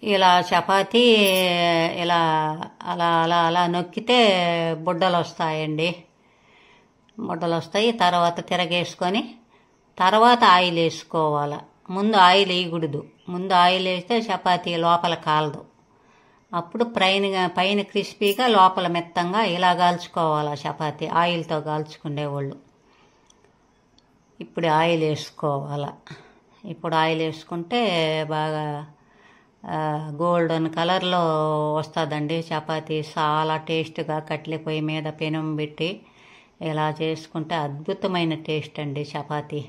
ఇలా చపాతీ ఇలా అలా అలా అలా నొక్కితే బుడ్డలు వస్తాయండి. బుడ్డలు వస్తాయి. తర్వాత తిరగేసుకొని తర్వాత ఆయిల్ వేసుకోవాలి. ముందు ఆయిల్ వేయకూడదు. ముందు ఆయిల్ వేస్తే చపాతీ లోపల కాలదు. అప్పుడు పైన క్రిస్పీగా లోపల మెత్తంగా ఇలా కాల్చుకోవాలి చపాతీ. ఆయిల్తో కాల్చుకునేవాళ్ళు. ఇప్పుడు ఆయిల్ వేసుకోవాలి. ఇప్పుడు ఆయిల్ వేసుకుంటే బాగా గోల్డెన్ కలర్లో వస్తుందండి చపాతీ. చాలా టేస్ట్గా కట్టెల పొయ్యి మీద పెనం పెట్టి ఇలా చేసుకుంటే అద్భుతమైన టేస్ట్ అండి చపాతీ.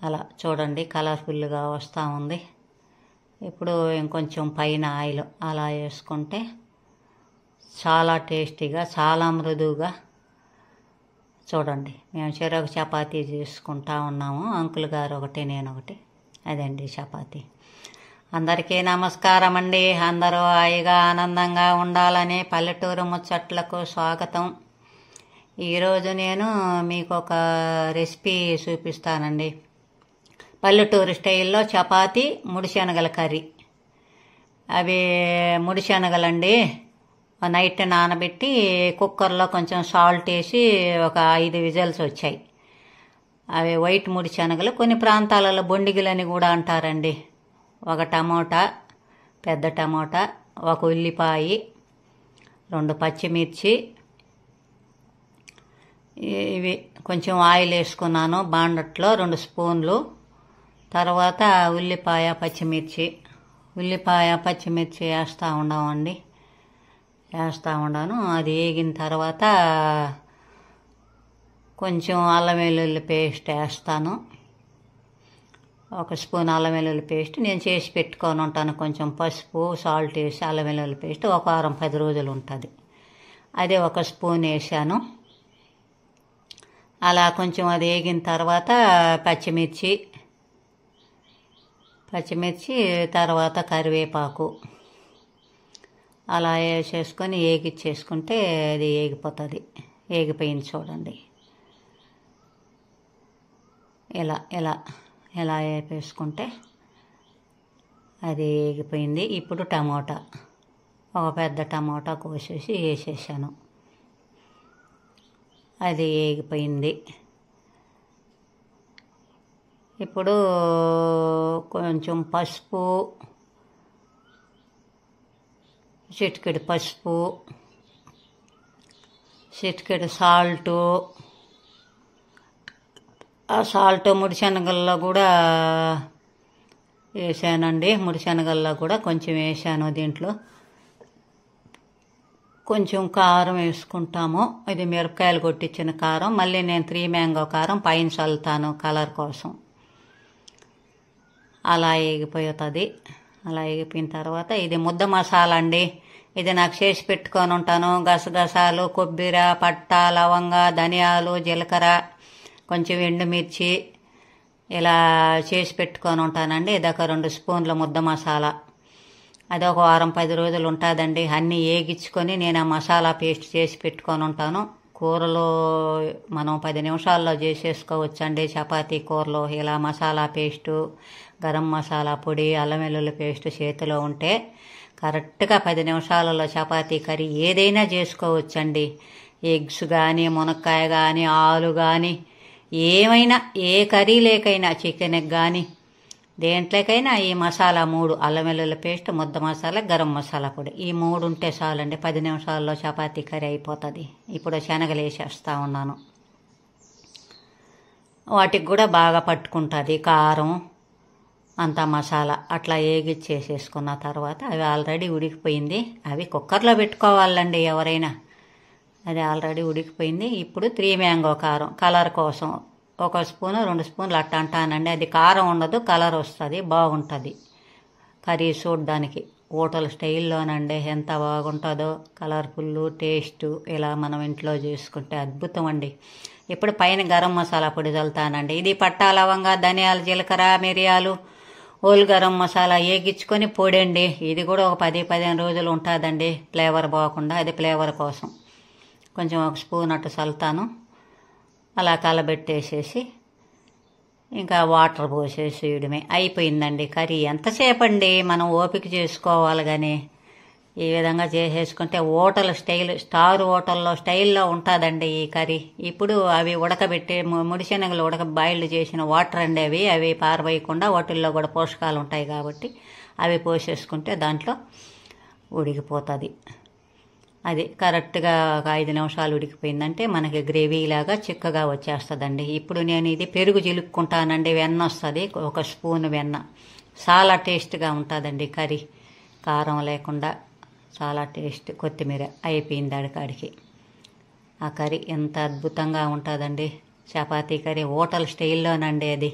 అలా చూడండి కలర్ఫుల్గా వస్తూ ఉంది. ఇప్పుడు ఇంకొంచెం పైన ఆయిల్ అలా వేసుకుంటే చాలా టేస్టీగా, చాలా మృదువుగా. చూడండి మేము చెరొక చపాతీ చేసుకుంటా ఉన్నాము. అంకుల్ గారు ఒకటి, నేను ఒకటి. అదండి చపాతీ. అందరికీ నమస్కారం అండి. అందరూ హాయిగా ఆనందంగా ఉండాలని పల్లెటూరు ముచ్చట్లకు స్వాగతం. ఈరోజు నేను మీకు ఒక రెసిపీ చూపిస్తానండి. పల్లెటూరు స్టైల్లో చపాతీ ముడిశనగల కర్రీ. అవి ముడిశనగలండి నైట్ నానబెట్టి కుక్కర్లో కొంచెం సాల్ట్ వేసి ఒక 5 విజిల్స్ వచ్చాయి. అవి వైట్ ముడిశనగలు. కొన్ని ప్రాంతాలలో బొండిగిలని కూడా అంటారండి. ఒక టమోటా, పెద్ద టమోటా, ఒక ఉల్లిపాయ, 2 పచ్చిమిర్చి, ఇవి కొంచెం ఆయిల్ వేసుకున్నాను బాండట్లో 2 స్పూన్లు. తర్వాత ఉల్లిపాయ పచ్చిమిర్చి వేస్తూ ఉన్నాను. అది వేగిన తర్వాత కొంచెం అల్లం వెల్లుల్లి పేస్ట్ వేస్తాను. 1 స్పూన్ అల్లం వెల్లుల్లి పేస్ట్ నేను చేసి పెట్టుకొని ఉంటాను. కొంచెం పసుపు, సాల్ట్ వేసి అల్లం వెల్లుల్లి పేస్ట్ ఒక వారం 10 రోజులు ఉంటుంది. అదే 1 స్పూన్ వేసాను. అలా కొంచెం అది వేగిన తర్వాత పచ్చిమిర్చి, తర్వాత కరివేపాకు అలా వేసేసుకొని వేగిచ్చేసుకుంటే అది వేగిపోతుంది. వేగిపోయింది చూడండి. ఇలా వేపేసుకుంటే అది వేగిపోయింది. ఇప్పుడు టమోటా, ఒక పెద్ద టమోటా కోసేసి వేసేసాను. అది వేగిపోయింది. ఇప్పుడు కొంచెం పసుపు, చిటికెడు పసుపు, చిటికెడు సాల్టు. ఆ సాల్ట్ ముడిశనగల్లో కూడా వేసానండి. ముడిశనగల్లో కూడా కొంచెం వేసాను. దీంట్లో కొంచెం కారం వేసుకుంటాము. ఇది మిరపకాయలు కొట్టించిన కారం. మళ్ళీ నేను 3 మ్యాంగో కారం పైన చల్లుతాను కలర్ కోసం. అలా వేగిపోతుంది. అలా వేగిపోయిన తర్వాత ఇది ముద్ద మసాలా అండి. ఇది నాకు చేసి పెట్టుకొని ఉంటాను. గసగసాలు, కొబ్బరి, పట్ట, లవంగ, ధనియాలు, జీలకర్ర, కొంచెం ఎండుమిర్చి ఇలా చేసి పెట్టుకొని ఉంటానండి. ఇదొక 2 స్పూన్ల ముద్ద మసాలా. అది ఒక వారం 10 రోజులు ఉంటుందండి. అన్నీ వేగించుకొని నేను ఆ మసాలా పేస్ట్ చేసి పెట్టుకొని ఉంటాను. కూరలో మనం 10 నిమిషాల్లో చేసేసుకోవచ్చండి చపాతీ కూరలో. ఇలా మసాలా పేస్టు, గరం మసాలా పొడి, అల్లం వెల్లుల్లి పేస్ట్ చేతిలో ఉంటే కరెక్ట్గా 10 నిమిషాలలో చపాతీ కర్రీ ఏదైనా చేసుకోవచ్చండి. ఎగ్స్ కానీ, మునక్కాయ కానీ, ఆలు కానీ, ఏమైనా ఏ కర్రీ లేకైనా, చికెన్కి కానీ దేంట్లోకైనా ఈ మసాలా 3 అల్లం వెల్లుల్లి పేస్ట్, ముద్ద మసాలా, గరం మసాలా పొడి, ఈ 3 ఉంటే చాలండి. 10 నిమిషాల్లో చపాతీ కర్రీ అయిపోతుంది. ఇప్పుడు శనగలు వేసేస్తూ ఉన్నాను. వాటికి కూడా బాగా పట్టుకుంటుంది కారం అంతా మసాలా. అట్లా వేగిచ్చేసేసుకున్న తర్వాత అవి ఆల్రెడీ ఉడికిపోయింది. అవి కుక్కర్లో పెట్టుకోవాలండి ఎవరైనా. అది ఆల్రెడీ ఉడికిపోయింది. ఇప్పుడు 3 మ్యాంగో కారం కలర్ కోసం 1 స్పూను 2 స్పూన్లు అట్ట అంటానండి. అది కారం ఉండదు, కలర్ వస్తుంది, బాగుంటుంది కర్రీ చూడడానికి. హోటల్ స్టైల్లోనండి ఎంత బాగుంటుందో కలర్ఫుల్ టేస్ట్. ఇలా మనం ఇంట్లో చేసుకుంటే అద్భుతం అండి. ఇప్పుడు పైన గరం మసాలా పొడి చల్లుతానండి. ఇది పట్టా, లవంగ, ధనియాలు, జీలకర్ర, మిరియాలు, హోల్ గరం మసాలా వేగించుకొని పొడండి. ఇది కూడా ఒక 10-15 రోజులు ఉంటుందండి ఫ్లేవర్ బాగుండా. అది ఫ్లేవర్ కోసం కొంచెం 1 స్పూన్ అట్టు చల్లుతాను. అలా కలబెట్టేసేసి ఇంకా వాటర్ పోసేసేయడమే, అయిపోయిందండి కర్రీ. ఎంతసేపు అండి మనం ఓపిక చేసుకోవాలి. కానీ ఈ విధంగా చేసేసుకుంటే హోటల్ స్టైల్, స్టార్ హోటల్లో స్టైల్లో ఉంటుందండి ఈ కర్రీ. ఇప్పుడు అవి ఉడకబెట్టి ముడిశనగలు బాయిల్డ్ చేసిన వాటర్ అండి అవి పారవేయకుండా, వాటిల్లో కూడా పోషకాలు ఉంటాయి కాబట్టి అవి పోసేసుకుంటే దాంట్లో ఉడికిపోతుంది. అది కరెక్ట్గా ఒక 5 నిమిషాలు ఉడికిపోయిందంటే మనకి గ్రేవీలాగా చిక్కగా వచ్చేస్తుందండి. ఇప్పుడు నేను ఇది పెరుగు చిలుక్కుంటానండి, వెన్న వస్తుంది, ఒక స్పూన్ వెన్న. చాలా టేస్ట్గా ఉంటుందండి కర్రీ, కారం లేకుండా చాలా టేస్ట్. కొత్తిమీర అయిపోయింది అడికాడికి. ఆ కర్రీ ఎంత అద్భుతంగా ఉంటుందండి. చపాతీ కర్రీ హోటల్ స్టైల్లోనండి అది.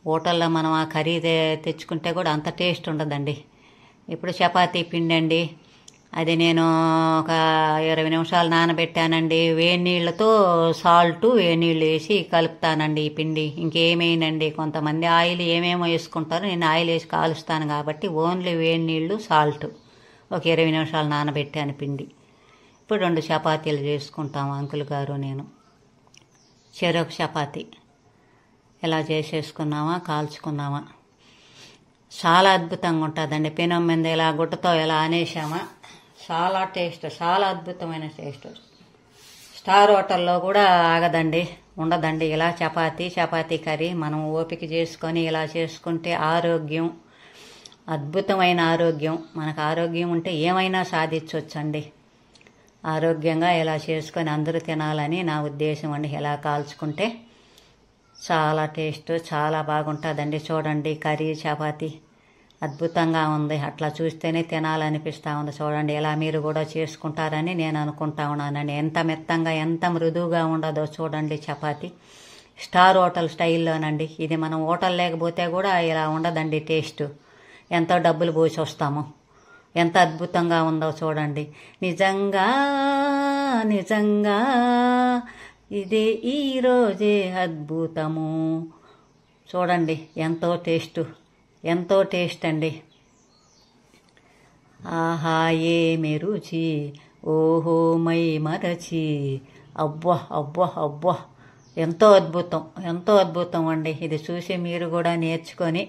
హోటల్లో మనం ఆ కర్రీ తెచ్చుకుంటే కూడా అంత టేస్ట్ ఉండదండి. ఇప్పుడు చపాతీ పిండి అండి, అది నేను ఒక 20 నిమిషాలు నానబెట్టానండి. వేడి నీళ్ళతో సాల్ట్, వేడి నీళ్ళు వేసి కలుపుతానండి ఈ పిండి. ఇంకేమేనండి, కొంతమంది ఆయిల్ ఏమేమో వేసుకుంటారు, నేను ఆయిల్ వేసి కాలుస్తాను కాబట్టి ఓన్లీ వేడి నీళ్ళు, సాల్ట్. ఒక 20 నిమిషాలు నానబెట్టాను పిండి. ఇప్పుడు 2 చపాతీలు చేసుకుంటాము అంకుల్ గారు నేను. చెరొక చపాతీ ఎలా చేసేసుకున్నామా, కాల్చుకున్నామా, చాలా అద్భుతంగా ఉంటుందండి. పెనం మీద ఇలా గుట్టతో ఎలా అనేసామా, చాలా టేస్ట్, చాలా అద్భుతమైన టేస్ట్. స్టార్ హోటల్లో కూడా ఆగదండి, ఉండదండి ఇలా చపాతీ కర్రీ. మనం ఓపిక చేసుకొని ఇలా చేసుకుంటే ఆరోగ్యం, అద్భుతమైన ఆరోగ్యం. మనకు ఆరోగ్యం ఉంటే ఏమైనా సాధించవచ్చండి. ఆరోగ్యంగా ఇలా చేసుకొని అందరూ తినాలని నా ఉద్దేశం అండి. ఇలా కాల్చుకుంటే చాలా టేస్ట్, చాలా బాగుంటుందండి. చూడండి కర్రీ చపాతీ అద్భుతంగా ఉంది. అట్లా చూస్తేనే తినాలనిపిస్తూ ఉంది. చూడండి ఎలా మీరు కూడా చేసుకుంటారని నేను అనుకుంటా ఉన్నానండి. ఎంత మెత్తంగా, ఎంత మృదువుగా ఉండదో చూడండి చపాతీ. స్టార్ హోటల్ స్టైల్లోనండి ఇది. మనం హోటల్ లేకపోతే కూడా ఇలా ఉండదండి టేస్ట్. ఎంతో డబ్బులు పోసి వస్తాము, ఎంత అద్భుతంగా ఉందో చూడండి. నిజంగా నిజంగా ఇదే ఈరోజే అద్భుతము. చూడండి ఎంతో టేస్ట్ అండి. ఆహా ఏమి రుచి, ఓహో మై మరచి, అబ్బా ఎంతో అద్భుతం అండి. ఇది చూసి మీరు కూడా నేర్చుకొని